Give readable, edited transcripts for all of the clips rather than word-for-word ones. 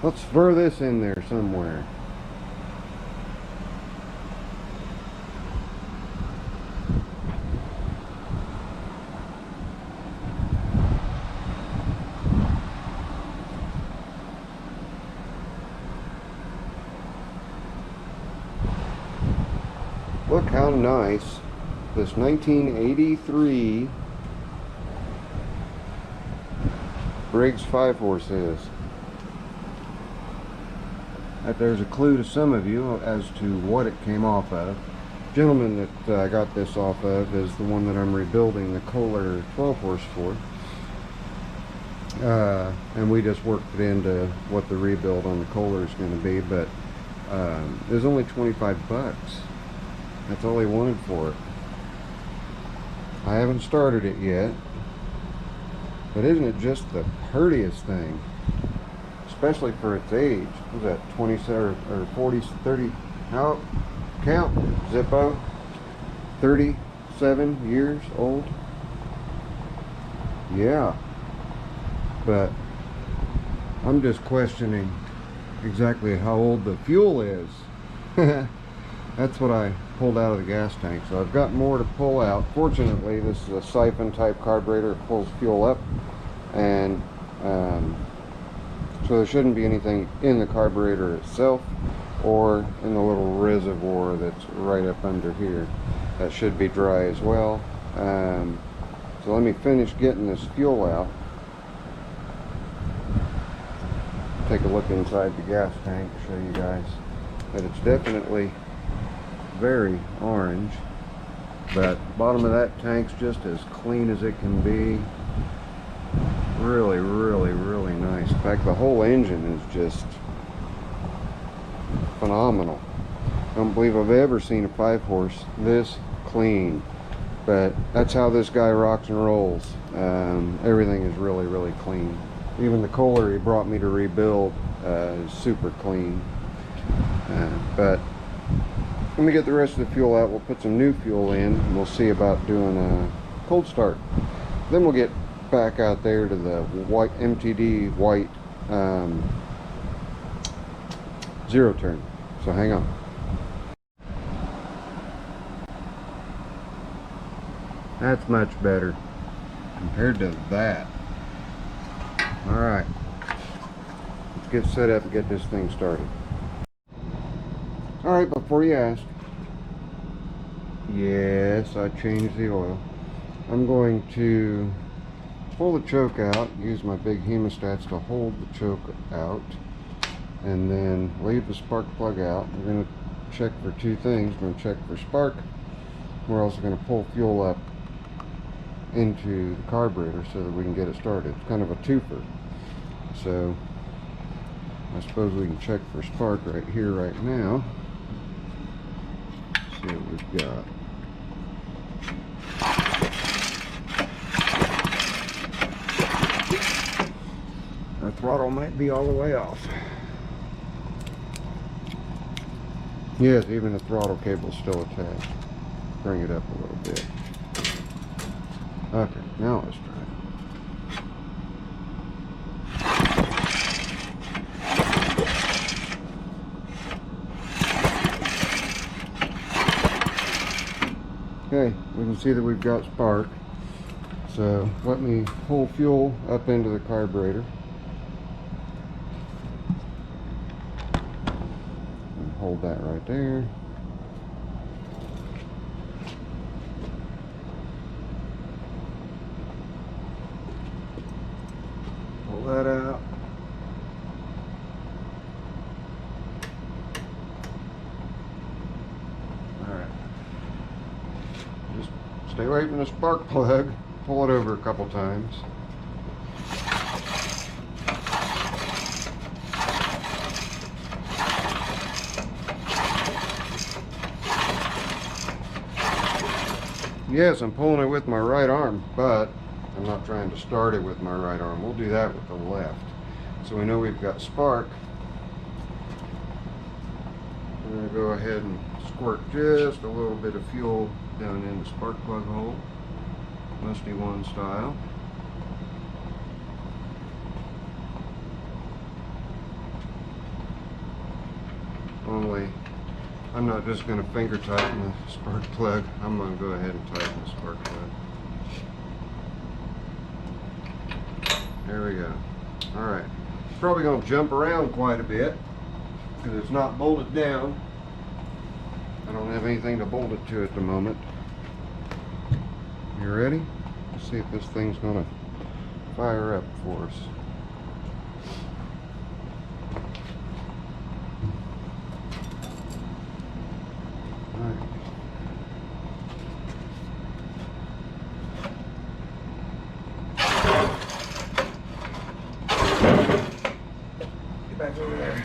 Let's throw this in there somewhere. Look how nice this 1983 Briggs 5-horse is. That there's a clue to some of you as to what it came off of. The gentleman that I got this off of is the one that I'm rebuilding the Kohler 12-horse for. And we just worked it into what the rebuild on the Kohler is going to be, but it was only 25 bucks. That's all he wanted for it. I haven't started it yet, but isn't it just the prettiest thing? Especially for its age. What was that, 27 or 40, 30, how, count, Zippo, 37 years old? Yeah, but I'm just questioning exactly how old the fuel is. That's what I pulled out of the gas tank. So I've got more to pull out. Fortunately, this is a siphon type carburetor. It pulls fuel up, and so there shouldn't be anything in the carburetor itself or in the little reservoir that's right up under here. That should be dry as well. So let me finish getting this fuel out. Take a look inside the gas tank to show you guys that it's definitely very orange, but bottom of that tank's just as clean as it can be. Really, really, really nice. In fact, the whole engine is just phenomenal. I don't believe I've ever seen a 5-horse this clean, but that's how this guy rocks and rolls. Everything is really, really clean. Even the Kohler he brought me to rebuild is super clean. But when we get the rest of the fuel out, we'll put some new fuel in, and we'll see about doing a cold start. Then we'll get back out there to the white MTD white zero turn. So hang on. That's much better compared to that. All right, let's get set up and get this thing started. All right, before you ask, yes, I changed the oil. I'm going to pull the choke out, use my big hemostats to hold the choke out, and then leave the spark plug out. We're going to check for two things. We're going to check for spark. We're also going to pull fuel up into the carburetor so that we can get it started. It's kind of a twofer. So I suppose we can check for spark right here, right now. See what we've got. Our throttle might be all the way off. Yes, even the throttle cable is still attached. Bring it up a little bit. Okay, now let's try it. Okay, we can see that we've got spark. So let me pull fuel up into the carburetor. And hold that right there. Pull that out. Alright. Just stay away from the spark plug. Pull it over a couple times. Yes, I'm pulling it with my right arm, but I'm not trying to start it with my right arm. We'll do that with the left. So we know we've got spark. We're going to go ahead and squirt just a little bit of fuel down in the spark plug hole, Musty One style. only, I'm not just going to finger tighten the spark plug. I'm going to go ahead and tighten the spark plug. There we go. Alright. Probably going to jump around quite a bit because it's not bolted down. I don't have anything to bolt it to at the moment. You ready? Let's see if this thing's going to fire up for us. Alright. Get back over there.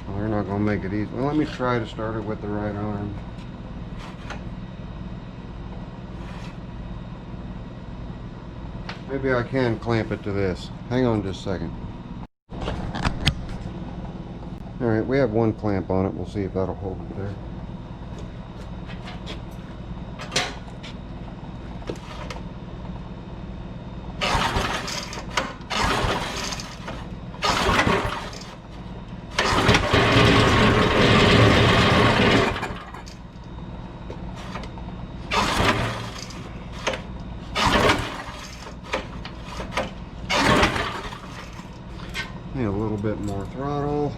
Well, they're not going to make it easy. Well, let me try to start it with the right arm. Maybe I can clamp it to this. Hang on just a second. Alright, we have one clamp on it. We'll see if that'll hold it there. Need a little bit more throttle.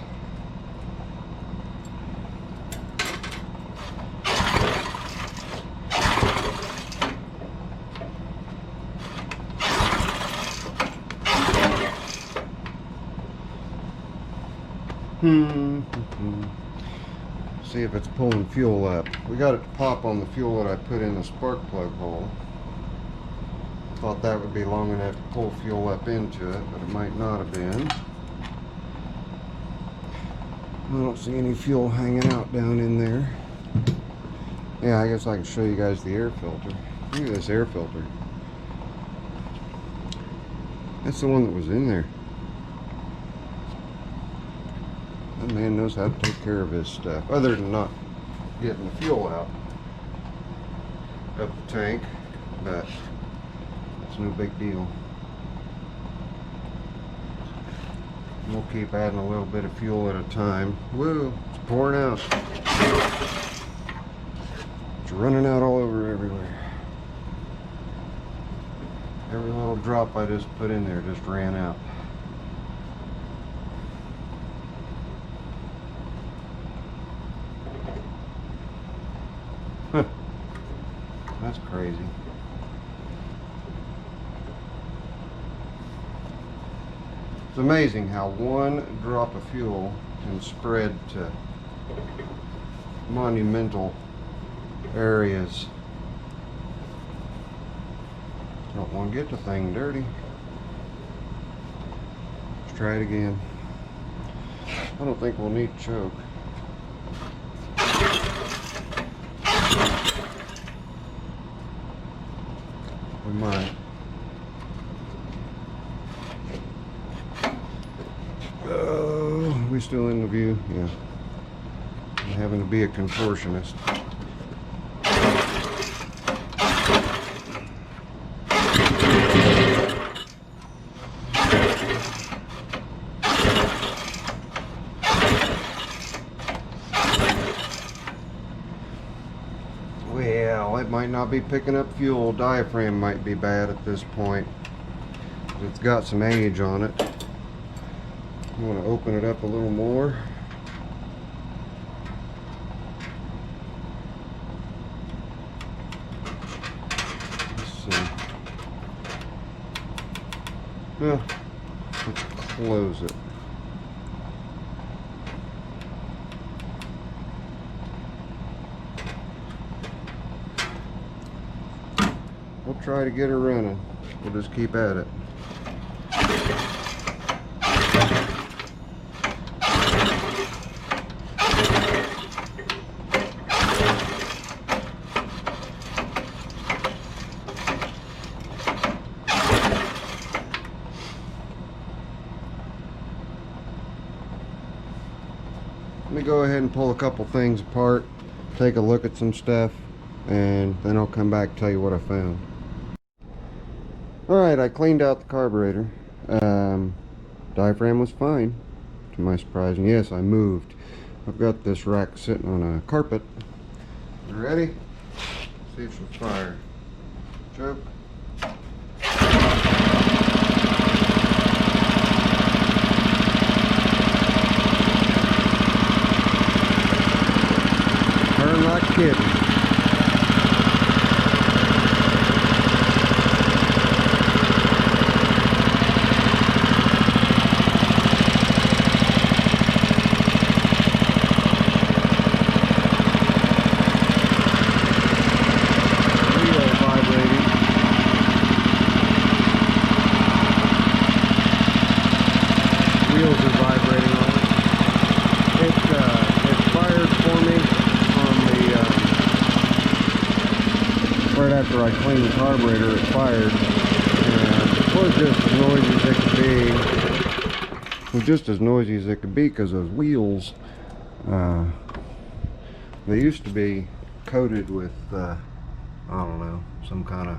See if it's pulling fuel up. We got it to pop on the fuel that I put in the spark plug hole. Thought that would be long enough to pull fuel up into it, but it might not have been. I don't see any fuel hanging out down in there. Yeah, I guess I can show you guys the air filter. Look at this air filter. That's the one that was in there. That man knows how to take care of his stuff, other than not getting the fuel out of the tank, but it's no big deal. We'll keep adding a little bit of fuel at a time. Woo, it's pouring out. It's running out all over everywhere. Every little drop I just put in there just ran out. Huh. That's crazy. It's amazing how one drop of fuel can spread to monumental areas. Don't want to get the thing dirty. Let's try it again. I don't think we'll need choke. We might. Oh, we still in the view? Yeah. I'm having to be a contortionist. Well, it might not be picking up fuel. Diaphragm might be bad at this point. It's got some age on it. I want to open it up a little more. Let's see. Well, let's close it. We'll try to get her running. We'll just keep at it. Let me go ahead and pull a couple things apart, take a look at some stuff, and then I'll come back and tell you what I found. Alright, I cleaned out the carburetor. Diaphragm was fine, to my surprise. And yes, I moved. I've got this rack sitting on a carpet. You ready? See if she'll fire. Choke. Turn like kidding. Wheels are vibrating on it. It fired for me on the right after I cleaned the carburetor. It fired, and it was just as noisy as it could be. It was just as noisy as it could be because those wheels, they used to be coated with I don't know, some kind of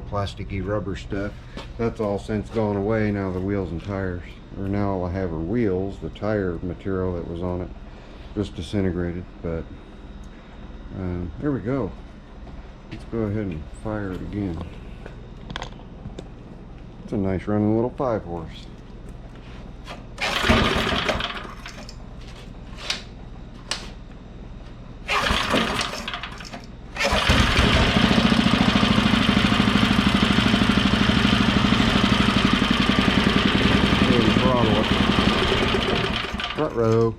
plasticky rubber stuff. That's all since gone away. Now the wheels and tires, or now all I have are wheels. The tire material that was on it just disintegrated. But there we go. Let's go ahead and fire it again. It's a nice running little 5-horse. Front row.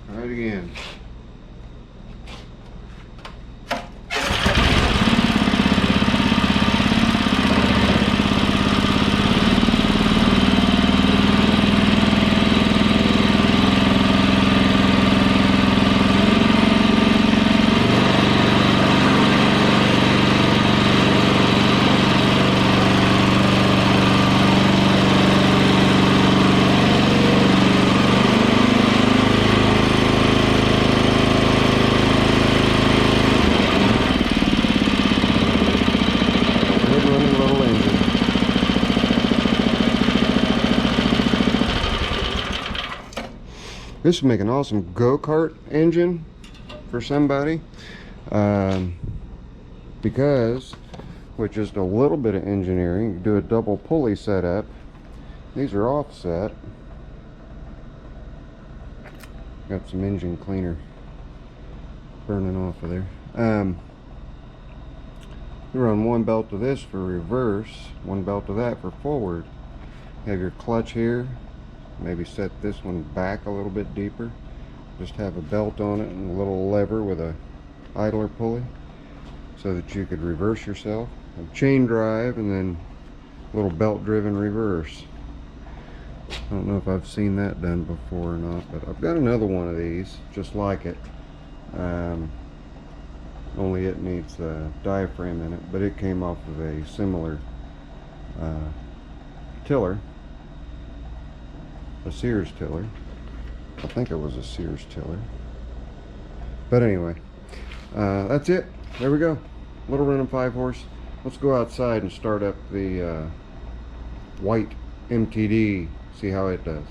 Try it again. This would make an awesome go-kart engine for somebody, because with just a little bit of engineering, you do a double pulley setup. These are offset. Got some engine cleaner burning off of there. You run one belt of this for reverse, one belt of that for forward. You have your clutch here. Maybe set this one back a little bit deeper. Just have a belt on it and a little lever with a idler pulley so that you could reverse yourself. A chain drive and then a little belt driven reverse. I don't know if I've seen that done before or not, but I've got another one of these just like it. Only it needs a diaphragm in it, but it came off of a similar tiller. A Sears tiller. I think it was a Sears tiller. But anyway, that's it. There we go. Little running 5-horse. Let's go outside and start up the white MTD. See how it does.